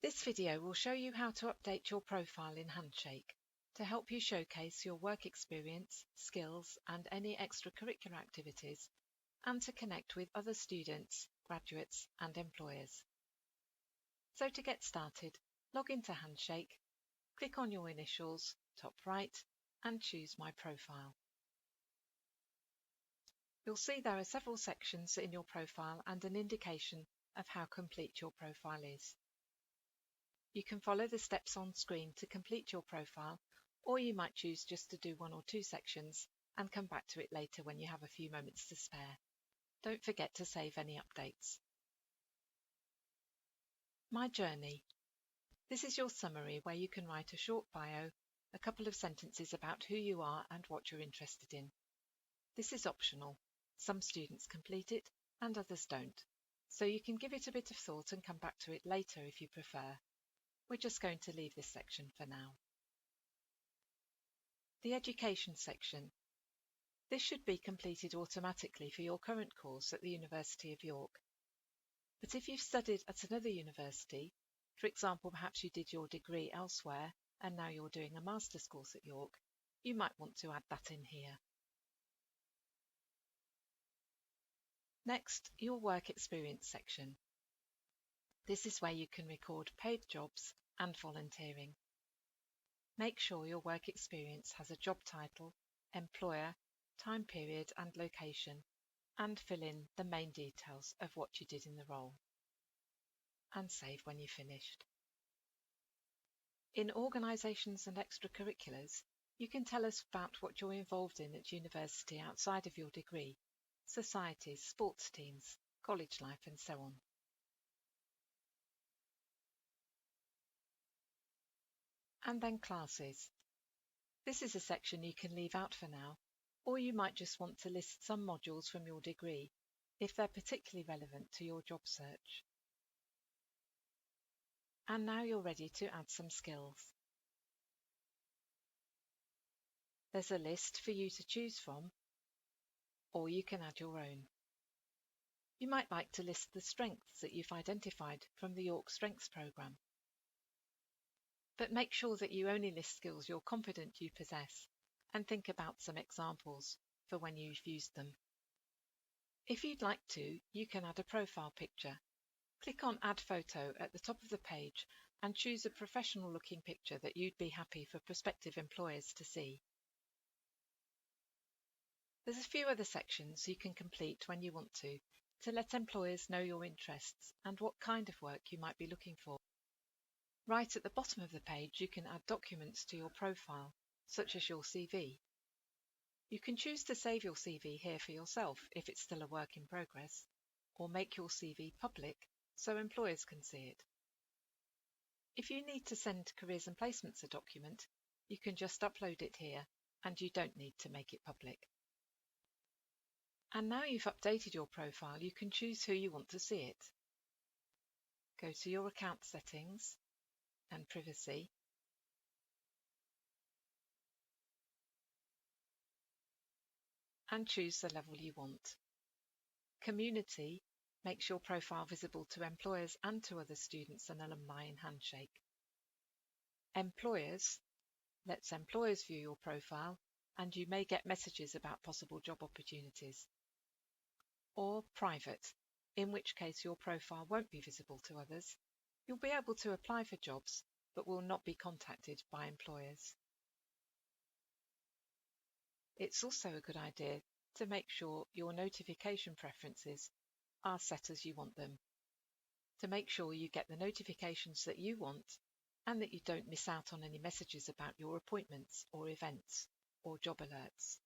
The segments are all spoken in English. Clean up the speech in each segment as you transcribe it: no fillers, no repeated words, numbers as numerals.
This video will show you how to update your profile in Handshake to help you showcase your work experience, skills, and any extracurricular activities, and to connect with other students, graduates, and employers. So to get started, log into Handshake, click on your initials, top right, and choose My Profile. You'll see there are several sections in your profile and an indication of how complete your profile is. You can follow the steps on screen to complete your profile, or you might choose just to do one or two sections and come back to it later when you have a few moments to spare. Don't forget to save any updates. My Journey. This is your summary where you can write a short bio, a couple of sentences about who you are and what you're interested in. This is optional. Some students complete it and others don't, so you can give it a bit of thought and come back to it later if you prefer. We're just going to leave this section for now. The Education section. This should be completed automatically for your current course at the University of York. But if you've studied at another university, for example, perhaps you did your degree elsewhere and now you're doing a master's course at York, you might want to add that in here. Next, your Work Experience section. This is where you can record paid jobs and volunteering. Make sure your work experience has a job title, employer, time period and location, and fill in the main details of what you did in the role. And save when you've finished. In Organisations and Extracurriculars, you can tell us about what you're involved in at university outside of your degree, societies, sports teams, college life, and so on. And then classes. This is a section you can leave out for now, or you might just want to list some modules from your degree if they're particularly relevant to your job search. And now you're ready to add some skills. There's a list for you to choose from, or you can add your own. You might like to list the strengths that you've identified from the York Strengths Programme. But make sure that you only list skills you're confident you possess, and think about some examples for when you've used them. If you'd like to, you can add a profile picture. Click on Add Photo at the top of the page and choose a professional-looking picture that you'd be happy for prospective employers to see. There's a few other sections you can complete when you want to let employers know your interests and what kind of work you might be looking for. Right at the bottom of the page, you can add documents to your profile, such as your CV. You can choose to save your CV here for yourself if it's still a work in progress, or make your CV public so employers can see it. If you need to send Careers and Placements a document, you can just upload it here and you don't need to make it public. And now you've updated your profile, you can choose who you want to see it. Go to your account settings and privacy. And choose the level you want. Community makes your profile visible to employers and to other students and alumni in Handshake. Employers lets employers view your profile and you may get messages about possible job opportunities. Or private, in which case your profile won't be visible to others. You'll be able to apply for jobs, but will not be contacted by employers. It's also a good idea to make sure your notification preferences are set as you want them, to make sure you get the notifications that you want and that you don't miss out on any messages about your appointments or events or job alerts.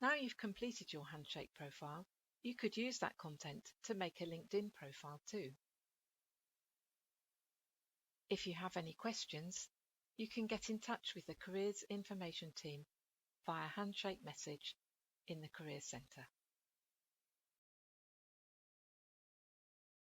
Now you've completed your Handshake profile, you could use that content to make a LinkedIn profile too. If you have any questions, you can get in touch with the Careers Information team via Handshake message in the Careers Centre.